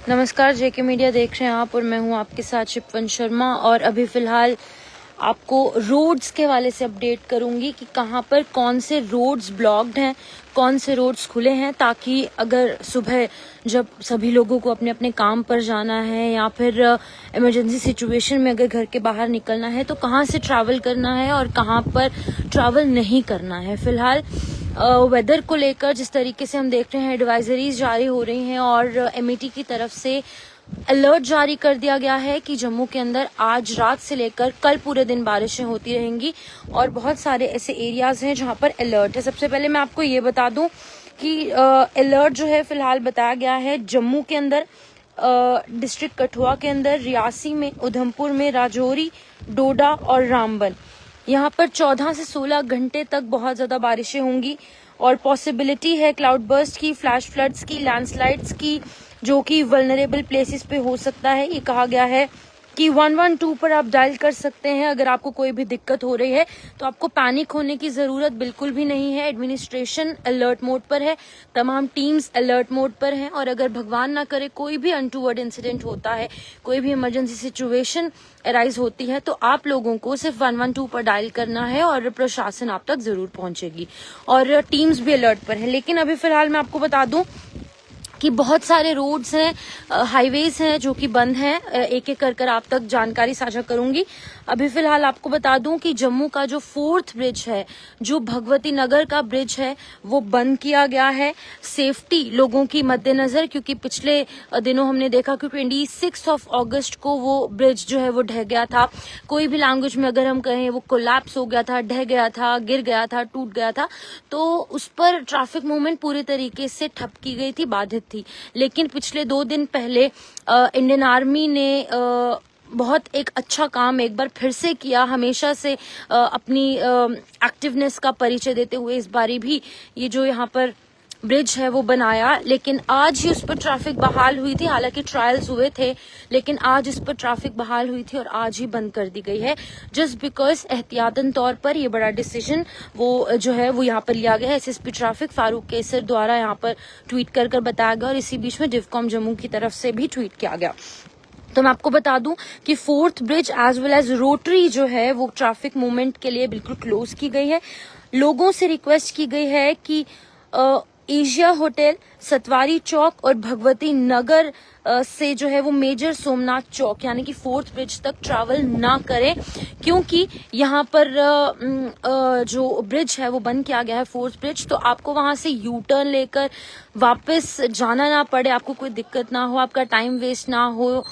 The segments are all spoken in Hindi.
नमस्कार, जेके मीडिया देख रहे हैं आप और मैं हूं आपके साथ शिपवन शर्मा। और अभी फिलहाल आपको रोड्स के हवाले से अपडेट करूंगी कि कहां पर कौन से रोड्स ब्लॉक्ड हैं, कौन से रोड्स खुले हैं, ताकि अगर सुबह जब सभी लोगों को अपने अपने काम पर जाना है या फिर इमरजेंसी सिचुएशन में अगर घर के बाहर निकलना है तो कहां से ट्रैवल करना है और कहां पर ट्रैवल नहीं करना है। फिलहाल वेदर को लेकर जिस तरीके से हम देख रहे हैं एडवाइजरीज जारी हो रही हैं और एमईटी की तरफ से अलर्ट जारी कर दिया गया है कि जम्मू के अंदर आज रात से लेकर कल पूरे दिन बारिशें होती रहेंगी और बहुत सारे ऐसे एरियाज हैं जहां पर अलर्ट है। सबसे पहले मैं आपको ये बता दूं कि अलर्ट जो है फिलहाल बताया गया है जम्मू के अंदर, डिस्ट्रिक्ट कठुआ के अंदर, रियासी में, उधमपुर में, राजौरी, डोडा और रामबन। यहाँ पर 14 से 16 घंटे तक बहुत ज्यादा बारिशें होंगी और पॉसिबिलिटी है क्लाउड बर्स्ट की, फ्लैश फ्लड्स की, लैंडस्लाइड्स की, जो कि वल्नरेबल प्लेसेस पे हो सकता है। ये कहा गया है कि 112 पर आप डायल कर सकते हैं अगर आपको कोई भी दिक्कत हो रही है। तो आपको पैनिक होने की जरूरत बिल्कुल भी नहीं है। एडमिनिस्ट्रेशन अलर्ट मोड पर है, तमाम टीम्स अलर्ट मोड पर हैं और अगर भगवान ना करे कोई भी अनटूवर्ड इंसिडेंट होता है, कोई भी इमरजेंसी सिचुएशन अराइज होती है, तो आप लोगों को सिर्फ 112 पर डायल करना है और प्रशासन आप तक जरूर पहुंचेगी और टीम्स भी अलर्ट पर है। लेकिन अभी फिलहाल मैं आपको बता दूं कि बहुत सारे रोड्स हैं, हाईवेज हैं जो कि बंद हैं। एक एक कर आप तक जानकारी साझा करूंगी। अभी फिलहाल आपको बता दूं कि जम्मू का जो 4th ब्रिज है, जो भगवती नगर का ब्रिज है, वो बंद किया गया है सेफ्टी लोगों की मद्देनजर, क्योंकि पिछले दिनों हमने देखा कि 26 अगस्त को वो ब्रिज जो है वो ढह गया था। कोई भी लैंग्वेज में अगर हम कहें वो कोलैप्स हो गया था, ढह गया था, गिर गया था, टूट गया था, तो उस पर ट्रैफिक मूवमेंट पूरी तरीके से ठप की गई थी, बाधित थी। लेकिन पिछले 2 दिन पहले इंडियन आर्मी ने बहुत एक अच्छा काम एक बार फिर से किया, हमेशा से अपनी एक्टिवनेस का परिचय देते हुए इस बारी भी ये जो यहाँ पर ब्रिज है वो बनाया। लेकिन आज ही उस पर ट्रैफिक बहाल हुई थी, हालांकि ट्रायल्स हुए थे, लेकिन आज इस पर ट्रैफिक बहाल हुई थी और आज ही बंद कर दी गई है, जस्ट बिकॉज एहतियातन तौर पर ये बड़ा डिसीजन वो जो है वो यहाँ पर लिया गया है। एसएसपी ट्रैफिक फारूक केसर द्वारा यहाँ पर ट्वीट कर बताया गया और इसी बीच में डिवकॉम जम्मू की तरफ से भी ट्वीट किया गया। तो मैं आपको बता दूं कि 4th bridge as well as rotary जो है वो ट्रैफिक मूवमेंट के लिए बिल्कुल क्लोज की गई है। लोगों से रिक्वेस्ट की गई है कि एशिया होटल, सतवारी चौक और भगवती नगर से जो है वो मेजर सोमनाथ चौक यानी कि 4th ब्रिज तक ट्रैवल ना करें, क्योंकि यहाँ पर जो ब्रिज है वो बंद किया गया है 4th ब्रिज। तो आपको वहां से यू टर्न लेकर वापस जाना ना पड़े, आपको कोई दिक्कत ना हो, आपका टाइम वेस्ट ना हो,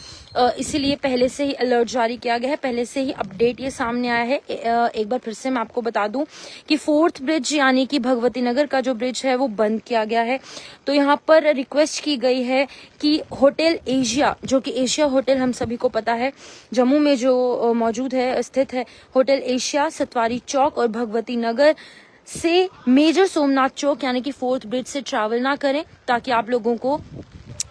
इसीलिए पहले से ही अलर्ट जारी किया गया है, पहले से ही अपडेट ये सामने आया है। एक बार फिर से मैं आपको बता दूं कि 4th ब्रिज यानी कि भगवती नगर का जो ब्रिज है वो बंद किया गया है। तो यहाँ पर रिक्वेस्ट की गई है कि होटल एशिया, जो कि एशिया होटल हम सभी को पता है जम्मू में जो मौजूद है, स्थित है, होटल एशिया, सतवारी चौक और भगवती नगर से मेजर सोमनाथ चौक यानी कि 4th ब्रिज से ट्रैवल ना करें, ताकि आप लोगों को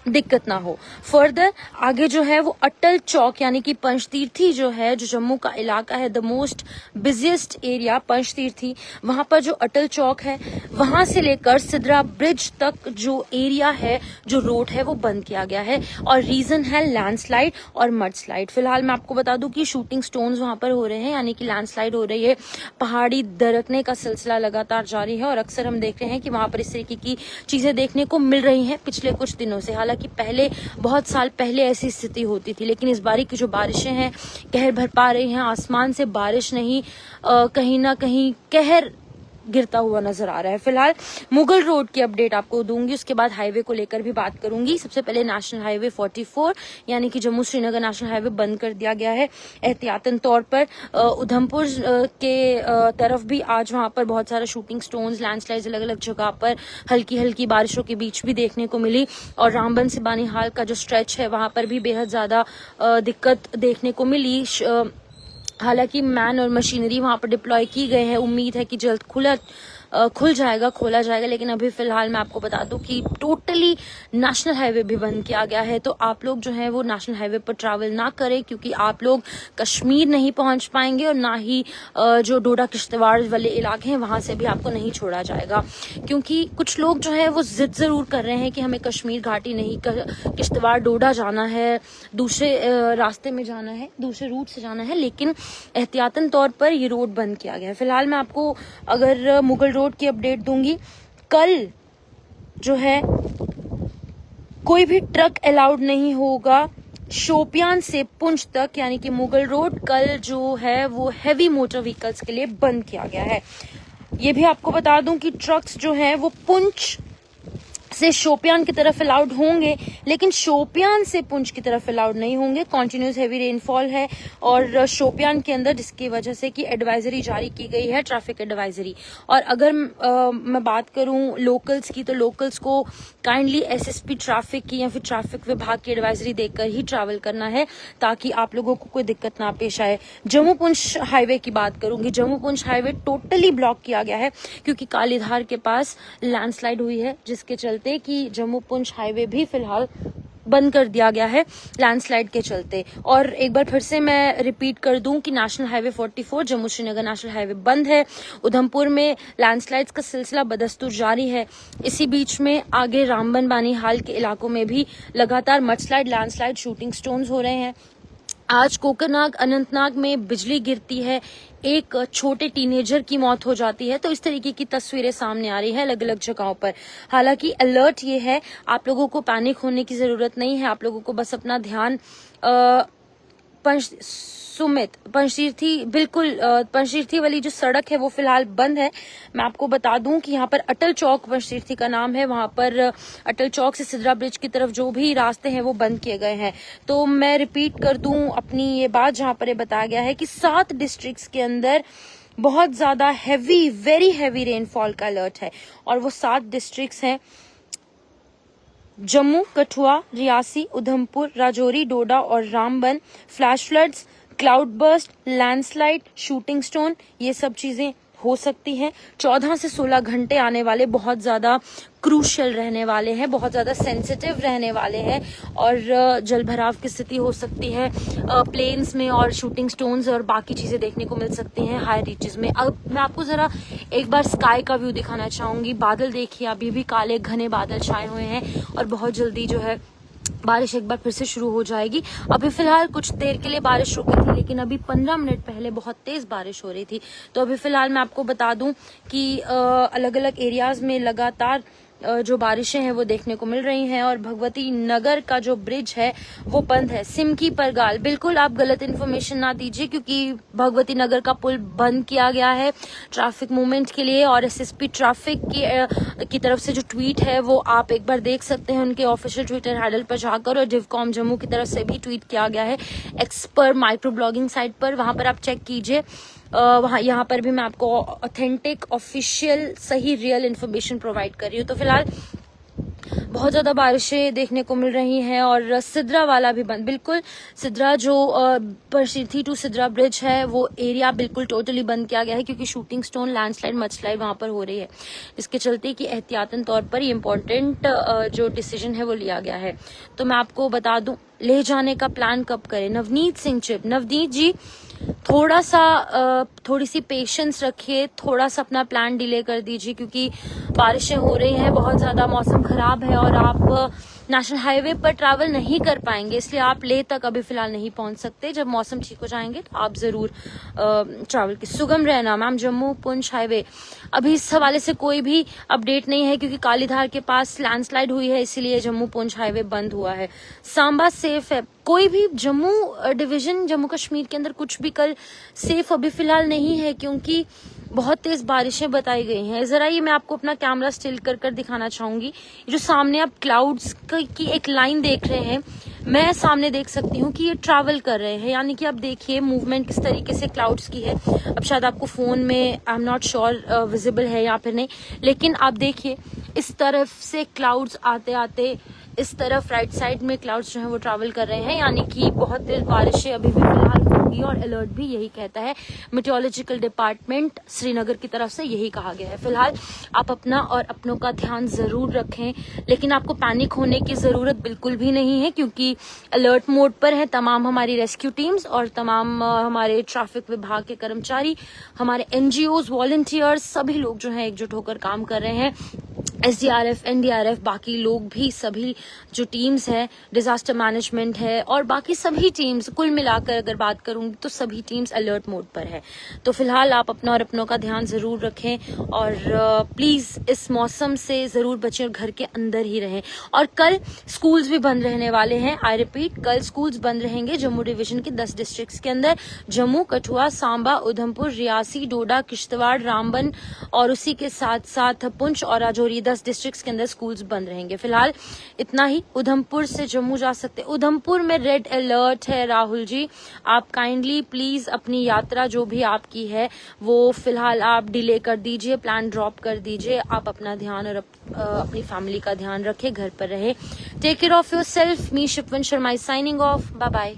दिक्कत ना हो। फर्दर आगे जो है वो अटल चौक यानी कि पंचतीर्थी जो है, जो जम्मू का इलाका है, the most busiest area Panchtirthi, वहां पर जो अटल चौक है वहां से लेकर सिद्रा ब्रिज तक जो एरिया है, जो रोड है वो बंद किया गया है और रीजन है लैंडस्लाइड और मडस्लाइड। फिलहाल मैं आपको बता दूं कि शूटिंग स्टोन्स वहां पर हो रहे हैं, यानी कि लैंडस्लाइड हो रही है, पहाड़ी दरकने का सिलसिला लगातार जारी है और अक्सर हम देख रहे हैं कि वहां पर इस तरीके की चीजें देखने को मिल रही हैं पिछले कुछ दिनों से। हालांकि पहले बहुत साल पहले ऐसी स्थिति होती थी, लेकिन इस बारी की जो बारिशें हैं कहर भरपा रही हैं। आसमान से बारिश नहीं, कहीं ना कहीं कहर गिरता हुआ नजर आ रहा है। फिलहाल मुगल रोड की अपडेट आपको दूंगी, उसके बाद हाईवे को लेकर भी बात करूंगी। सबसे पहले नेशनल हाईवे 44 यानी कि जम्मू श्रीनगर नेशनल हाईवे बंद कर दिया गया है एहतियातन तौर पर। उधमपुर के तरफ भी आज वहां पर बहुत सारा शूटिंग स्टोन्स, लैंडस्लाइड्स अलग अलग जगह पर हल्की हल्की बारिशों के बीच भी देखने को मिली और रामबन से बानीहाल का जो स्ट्रेच है वहां पर भी बेहद ज्यादा दिक्कत देखने को मिली। हालांकि मैन और मशीनरी वहां पर डिप्लॉय की गए हैं, उम्मीद है कि जल्द खुल जाएगा, खोला जाएगा। लेकिन अभी फिलहाल मैं आपको बता दूं कि टोटली नेशनल हाईवे भी बंद किया गया है। तो आप लोग जो है वो नेशनल हाईवे पर ट्रैवल ना करें, क्योंकि आप लोग कश्मीर नहीं पहुंच पाएंगे और ना ही जो डोडा किश्तवाड़ वाले इलाके हैं वहां से भी आपको नहीं छोड़ा जाएगा। क्योंकि कुछ लोग जो है वो जिद जरूर कर रहे हैं कि हमें कश्मीर घाटी नहीं, किश्तवाड़ डोडा जाना है, दूसरे रास्ते में जाना है, दूसरे रूट से जाना है। लेकिन एहतियातन तौर पर ये रोड बंद किया गया है। फिलहाल मैं आपको अगर मुगल रोड की अपडेट दूंगी, कल जो है कोई भी ट्रक अलाउड नहीं होगा शोपियान से पुंछ तक, यानी कि मुगल रोड कल जो है वो हैवी मोटर व्हीकल्स के लिए बंद किया गया है। ये भी आपको बता दूं कि ट्रक्स जो हैं वो पुंछ से शोपियान की तरफ अलाउड होंगे, लेकिन शोपियान से पुंछ की तरफ अलाउड नहीं होंगे। कॉन्टिन्यूस हैवी रेनफॉल है और शोपियान के अंदर, जिसकी वजह से कि एडवाइजरी जारी की गई है, ट्रैफिक एडवाइजरी। और अगर मैं बात करूं लोकल्स की, तो लोकल्स को काइंडली एसएसपी ट्रैफिक की या फिर ट्रैफिक विभाग की एडवाइजरी देकर ही ट्रैवल करना है, ताकि आप लोगों को कोई दिक्कत ना पेश आए। जम्मू पुंछ हाईवे की बात करूंगी, Jammu Poonch highway totally block किया गया है, क्योंकि कालीधार के पास लैंडस्लाइड हुई है, जिसके चलते कि जम्मू पुंछ हाईवे भी फिलहाल बंद कर दिया गया है लैंडस्लाइड के चलते। और एक बार फिर से मैं रिपीट कर दूं कि national highway 44 Jammu Srinagar national highway बंद है। उधमपुर में लैंडस्लाइड्स का सिलसिला बदस्तूर जारी है। इसी बीच में आगे रामबन बानीहाल के इलाकों में भी लगातार मडस्लाइड, लैंडस्लाइड, शूटिंग स्टोन्स हो रहे हैं। आज कोकरनाग, अनंतनाग में बिजली गिरती है, एक छोटे टीनेजर की मौत हो जाती है। तो इस तरीके की तस्वीरें सामने आ रही है अलग अलग जगहों पर। हालांकि अलर्ट ये है, आप लोगों को पैनिक होने की जरूरत नहीं है। आप लोगों को बस अपना ध्यान पंचतीर्थी, बिल्कुल पंचतीर्थी वाली जो सड़क है वो फिलहाल बंद है। मैं आपको बता दूं कि यहाँ पर अटल चौक पंचतीर्थी का नाम है, वहां पर अटल चौक से सिद्रा ब्रिज की तरफ जो भी रास्ते हैं वो बंद किए गए हैं। तो मैं रिपीट कर दूं अपनी ये बात, जहां पर ये बताया गया है कि 7 डिस्ट्रिक्ट्स के अंदर बहुत ज्यादा हैवी, वेरी हैवी रेनफॉल का अलर्ट है। और वो 7 डिस्ट्रिक्ट्स हैं जम्मू, कठुआ, रियासी, उधमपुर, राजौरी, डोडा और Ramban. Flash floods, cloud burst, landslide, shooting stone, ये सब चीजें हो सकती हैं। 14 से 16 घंटे आने वाले बहुत ज्यादा क्रूशियल रहने वाले हैं, बहुत ज्यादा सेंसिटिव रहने वाले हैं और जल भराव की स्थिति हो सकती है प्लेन्स में, और शूटिंग स्टोन्स और बाकी चीजें देखने को मिल सकती हैं हाई रीचेस में। अब मैं आपको जरा एक बार स्काई का व्यू दिखाना चाहूंगी। बादल देखिए, अभी भी काले घने बादल छाए हुए हैं और बहुत जल्दी जो है बारिश एक बार फिर से शुरू हो जाएगी। अभी फिलहाल कुछ देर के लिए बारिश रुकी थी, लेकिन अभी 15 मिनट पहले बहुत तेज बारिश हो रही थी। तो अभी फिलहाल मैं आपको बता दूं कि अलग अलग एरियाज में लगातार जो बारिशें हैं वो देखने को मिल रही हैं। और भगवती नगर का जो ब्रिज है वो बंद है। सिमकी परगाल, बिल्कुल आप गलत इन्फॉर्मेशन ना दीजिए, क्योंकि भगवती नगर का पुल बंद किया गया है ट्रैफिक मूवमेंट के लिए। और एसएसपी ट्रैफिक की तरफ से जो ट्वीट है वो आप एक बार देख सकते हैं उनके ऑफिशियल ट्विटर हैंडल पर जाकर, और डिवकॉम जम्मू की तरफ से भी ट्वीट किया गया है एक्स पर माइक्रो ब्लॉगिंग साइट पर, वहां पर आप चेक कीजिए। वहाँ यहाँ पर भी मैं आपको ऑथेंटिक, ऑफिशियल, सही, रियल इन्फॉर्मेशन प्रोवाइड कर रही हूँ। तो फिलहाल बहुत ज्यादा बारिशें देखने को मिल रही हैं और सिद्रा वाला भी बंद, बिल्कुल सिद्रा जो पंचतीर्थी टू सिद्रा ब्रिज है वो एरिया बिल्कुल टोटली बंद किया गया है, क्योंकि शूटिंग स्टोन, लैंडस्लाइड, मडस्लाइड वहां पर हो रही है। इसके चलते कि एहतियातन तौर पर ये इम्पोर्टेंट जो डिसीजन है वो लिया गया है। तो मैं आपको बता दूं, ले जाने का प्लान कब करें। नवनीत सिंह चिप, नवनीत जी थोड़ी सी पेशेंस रखिए, थोड़ा सा अपना प्लान डिले कर दीजिए, क्योंकि बारिशें हो रही हैं, बहुत ज्यादा मौसम खराब है और आप नेशनल हाईवे पर ट्रैवल नहीं कर पाएंगे, इसलिए आप लेह तक अभी फिलहाल नहीं पहुंच सकते। जब मौसम ठीक हो जाएंगे तो आप जरूर ट्रैवल की सुगम रहना। मैम जम्मू पुंछ हाईवे अभी इस हवाले से कोई भी अपडेट नहीं है, क्योंकि कालीधार के पास लैंडस्लाइड हुई है, इसीलिए जम्मू पुंछ हाईवे बंद हुआ है। सांबा सेफ है, कोई भी जम्मू डिवीजन, जम्मू कश्मीर के अंदर कुछ भी कल सेफ अभी फिलहाल नहीं है, क्योंकि बहुत तेज बारिशें बताई गई हैं। जरा ये मैं आपको अपना कैमरा स्टिल कर दिखाना चाहूंगी। जो सामने आप क्लाउड्स की एक लाइन देख रहे हैं, मैं सामने देख सकती हूँ कि ये ट्रैवल कर रहे हैं, यानी कि आप देखिए मूवमेंट किस तरीके से क्लाउड्स की है। अब शायद आपको फोन में I am not sure visible है या फिर नहीं, लेकिन आप देखिए इस तरफ से क्लाउड्स आते आते इस तरफ राइट साइड में क्लाउड्स जो है वो ट्रैवल कर रहे हैं, यानी कि बहुत तेज बारिशें अभी भी फिलहाल होगी और अलर्ट भी यही कहता है। मेट्रोलॉजिकल डिपार्टमेंट श्रीनगर की तरफ से यही कहा गया है। फिलहाल आप अपना और अपनों का ध्यान जरूर रखें, लेकिन आपको पैनिक होने की जरूरत बिल्कुल भी नहीं है, क्योंकि अलर्ट मोड पर है तमाम हमारी रेस्क्यू टीम्स और तमाम हमारे ट्रैफिक विभाग के कर्मचारी, हमारे एनजीओज, वॉलंटियर्स, सभी लोग जो हैं एकजुट होकर काम कर रहे हैं। एसडीआरएफ, एनडीआरएफ, बाकी लोग भी, सभी जो टीम्स है, डिजास्टर मैनेजमेंट है और बाकी सभी टीम्स, कुल मिलाकर अगर बात करूंगी तो सभी टीम्स अलर्ट मोड पर है। तो फिलहाल आप अपना और अपनों का ध्यान जरूर रखें और प्लीज इस मौसम से जरूर बचें और घर के अंदर ही रहें। और कल स्कूल्स भी बंद रहने वाले हैं। आई रिपीट, कल स्कूल्स बंद रहेंगे जम्मू डिवीजन के 10 डिस्ट्रिक्ट्स के अंदर। जम्मू, कठुआ, सांबा, उधमपुर, रियासी, डोडा, किश्तवाड़, रामबन और उसी के साथ साथ पुंछ और राजौरी, 10 डिस्ट्रिक्ट्स के अंदर स्कूल्स बंद रहेंगे। फिलहाल इतना ही। उधमपुर से जम्मू जा सकते। उधमपुर में रेड अलर्ट है राहुल जी। आप काइंडली प्लीज अपनी यात्रा जो भी आपकी है वो फिलहाल आप डिले कर दीजिए, प्लान ड्रॉप कर दीजिए। आप अपना ध्यान और अपनी फैमिली का ध्यान रखें, घर पर रहे। Take care of yourself. Me शिपवन Sharma is signing off. Bye bye.